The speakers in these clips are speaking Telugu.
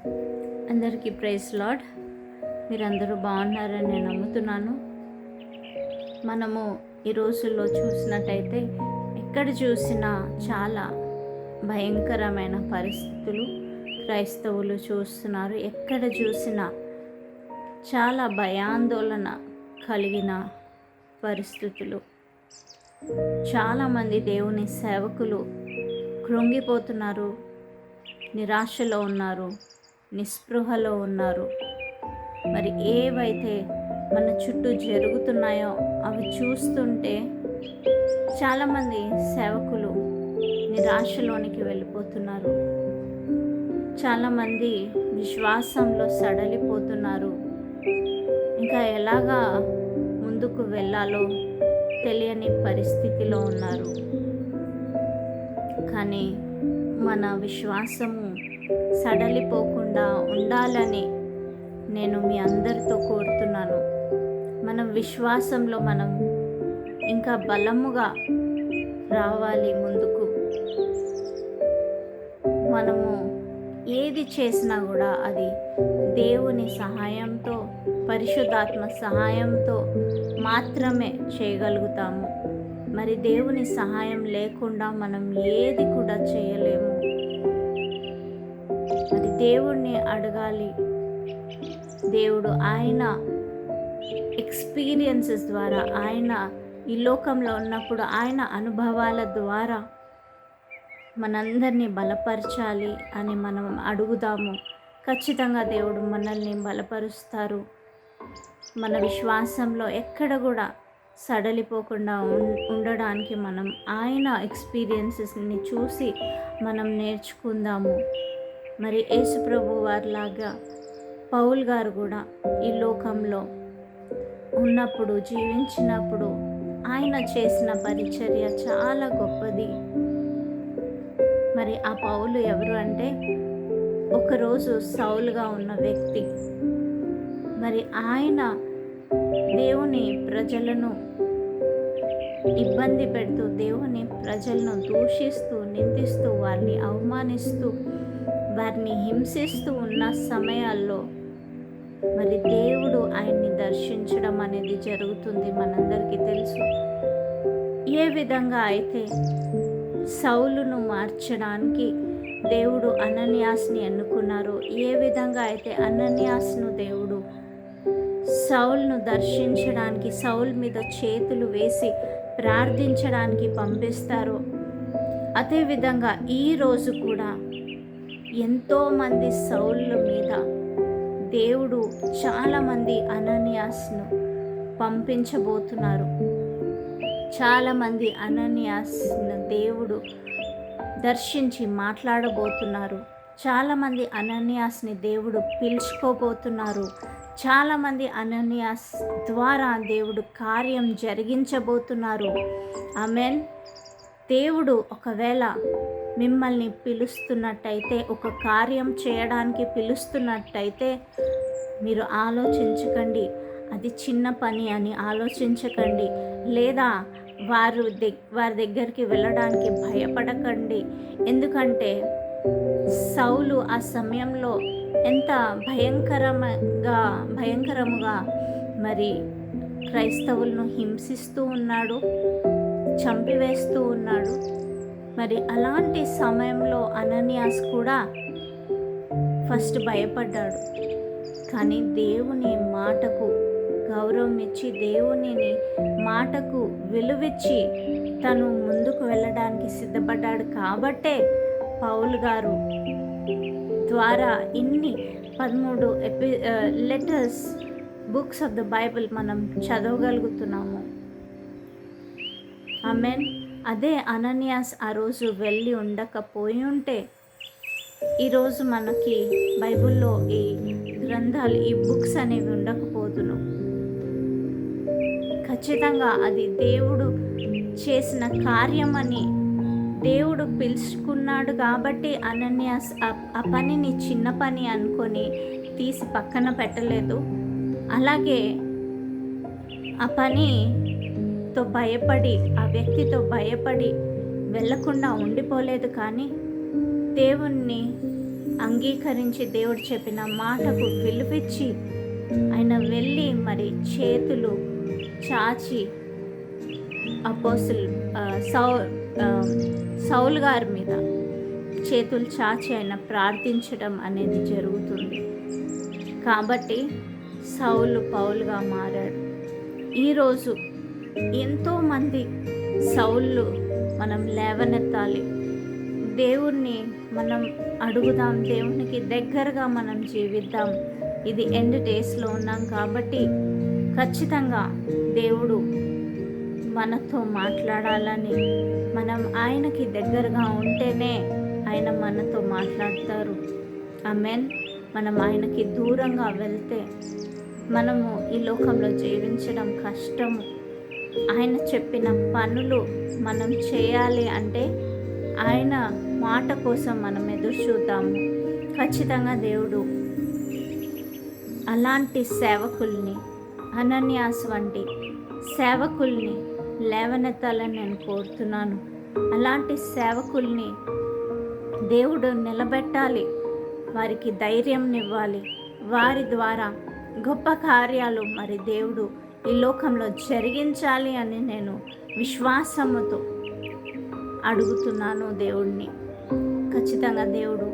అందరికీ ప్రైజ్ లార్డ్. మీరందరూ బాగున్నారని నేను నమ్ముతున్నాను. మనము ఈ రోజుల్లో చూసినట్టయితే ఎక్కడ చూసినా చాలా భయంకరమైన పరిస్థితులు క్రైస్తవులు చూస్తున్నారు. ఎక్కడ చూసినా చాలా భయాందోళన కలిగిన పరిస్థితులు. చాలామంది దేవుని సేవకులు కృంగిపోతున్నారు, నిరాశలో ఉన్నారు, నిస్పృహలో ఉన్నారు. మరి ఏవైతే మన చుట్టూ జరుగుతున్నాయో అవి చూస్తుంటే చాలామంది సేవకులు నిరాశలోనికి వెళ్ళిపోతున్నారు. చాలామంది విశ్వాసంలో సడలిపోతున్నారు. ఇంకా ఎలాగా ముందుకు వెళ్ళాలో తెలియని పరిస్థితిలో ఉన్నారు. కానీ మన విశ్వాసము సడలిపోకుండా ఉండాలని నేను మీ అందరితో కోరుతున్నాను. మన విశ్వాసంలో మనం ఇంకా బలముగా రావాలి ముందుకు. మనము ఏది చేసినా కూడా అది దేవుని సహాయంతో, పరిశుద్ధాత్మ సహాయంతో మాత్రమే చేయగలుగుతాము. మరి దేవుని సహాయం లేకుండా మనం ఏది కూడా చేయలేము. మరి దేవుణ్ణి అడగాలి. దేవుడు ఆయన ఎక్స్పీరియన్సెస్ ద్వారా, ఆయన ఈ లోకంలో ఉన్నప్పుడు ఆయన అనుభవాల ద్వారా మనందరినీ బలపరచాలి అని మనం అడుగుదాము. ఖచ్చితంగా దేవుడు మనల్ని బలపరుస్తారు. మన విశ్వాసంలో ఎక్కడ కూడా సడలిపోకుండా ఉండడానికి మనం ఆయన ఎక్స్పీరియన్సెస్ని చూసి మనం నేర్చుకుందాము. మరి యేసుప్రభు వారిలాగా పౌల్ గారు కూడా ఈ లోకంలో ఉన్నప్పుడు, జీవించినప్పుడు ఆయన చేసిన పరిచర్య చాలా గొప్పది. మరి ఆ పౌలు ఎవరు అంటే, ఒకరోజు సౌలుగా ఉన్న వ్యక్తి. మరి ఆయన దేవుని ప్రజలను ఇబ్బంది పెడుతూ, దేవుని ప్రజలను దూషిస్తూ, నిందిస్తూ, వారిని అవమానిస్తూ, వారిని హింసిస్తూ ఉన్న సమయాల్లో మరి దేవుడు ఆయన్ని దర్శించడం అనేది జరుగుతుంది. మనందరికీ తెలుసు. ఏ విధంగా అయితే సౌలును మార్చడానికి దేవుడు అననీయాస్ని ఎన్నుకున్నారు, ఏ విధంగా అయితే అననీయాస్ను దేవుడు సౌలును దర్శించడానికి, సౌలు మీద చేతులు వేసి ప్రార్థించడానికి పంపిస్తారు, అదేవిధంగా ఈరోజు కూడా ఎంతోమంది సౌలు మీద దేవుడు చాలామంది అననీయాస్ను పంపించబోతున్నారు. చాలామంది అననీయాస్ను దేవుడు దర్శించి మాట్లాడబోతున్నారు. చాలామంది అననీయాస్ని దేవుడు పిలుచుకోబోతున్నారు. చాలామంది అననీయాస్ ద్వారా దేవుడు కార్యం జరిగించబోతున్నారు. ఆమేన్. దేవుడు ఒకవేళ మిమ్మల్ని పిలుస్తున్నట్టయితే, ఒక కార్యం చేయడానికి పిలుస్తున్నట్టయితే మీరు ఆలోచించకండి, అది చిన్న పని అని ఆలోచించకండి. లేదా వారి దగ్గరికి వెళ్ళడానికి భయపడకండి. ఎందుకంటే సౌలు ఆ సమయంలో ఎంత భయంకరముగా మరి క్రైస్తవులను హింసిస్తూ ఉన్నాడు, చంపివేస్తూ ఉన్నాడు. మరి అలాంటి సమయంలో అననీయాస్ కూడా ఫస్ట్ భయపడ్డాడు. కానీ దేవుని మాటకు గౌరవం ఇచ్చి, దేవుని మాటకు విలువిచ్చి తను ముందుకు వెళ్ళడానికి సిద్ధపడ్డాడు. కాబట్టే పౌలు గారు ద్వారా ఇన్ని 13 letters, books of the Bible మనం చదవగలుగుతున్నాము. ఆమేన్. అదే అననీయాస్ ఆ రోజు వెళ్ళి ఉండకపోయి ఉంటే ఈరోజు మనకి బైబిల్లో ఈ గ్రంథాలు, ఈ బుక్స్ అనేవి ఉండకపోదును. ఖచ్చితంగా అది దేవుడు చేసిన కార్యమని, దేవుడు పిలుచుకున్నాడు కాబట్టి అననీయాస్ ఆ పనిని చిన్న పని అనుకొని తీసి పక్కన పెట్టలేదు. అలాగే ఆ పనితో భయపడి, ఆ వ్యక్తితో భయపడి వెళ్ళకుండా ఉండిపోలేదు. కానీ దేవుణ్ణి అంగీకరించి దేవుడు చెప్పిన మాటకు విలువిచ్చి ఆయన వెళ్ళి మరి చేతులు చాచి అపోస్తులు సౌలు గారి మీద చేతులు చాచి ఆయన ప్రార్థించడం అనేది జరుగుతుంది. కాబట్టి సౌలు పౌలుగా మారాడు. ఈరోజు ఎంతోమంది సౌళ్ళు మనం లేవనెత్తాలి. దేవుణ్ణి మనం అడుగుదాం, దేవునికి దగ్గరగా మనం జీవిద్దాం. ఇది ఎండ్ డేస్లో ఉన్నాం కాబట్టి ఖచ్చితంగా దేవుడు మనతో మాట్లాడాలని, మనం ఆయనకి దగ్గరగా ఉంటేనే ఆయన మనతో మాట్లాడతారు. ఆమేన్. మనం ఆయనకి దూరంగా వెళ్తే మనము ఈ లోకంలో జీవించడం కష్టము. ఆయన చెప్పిన పనులు మనం చేయాలి అంటే ఆయన మాట కోసం మనం ఎదురు చూద్దాము. ఖచ్చితంగా దేవుడు అలాంటి సేవకుల్ని, అనన్యాస్ వంటి సేవకుల్ని లేవనెత్తాలని నేను కోరుతున్నాను. అలాంటి సేవకుల్ని దేవుడు నిలబెట్టాలి, వారికి ధైర్యంనివ్వాలి. వారి ద్వారా గొప్ప కార్యాలు మరి దేవుడు ఈ లోకంలో జరిగించాలి అని నేను విశ్వాసముతో అడుగుతున్నాను దేవుడిని. ఖచ్చితంగా దేవుడు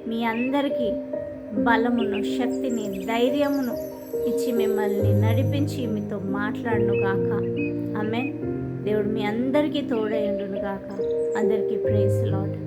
మీ అందరికీ బలమును, శక్తిని, ధైర్యమును ఇచ్చి మిమ్మల్ని నడిపించి మీతో మాట్లాడును గాక. ఆమేన్. దేవుడు మీ అందరికీ తోడై ఉండును గాక. అందరికీ ప్రైజ్ లార్డ్.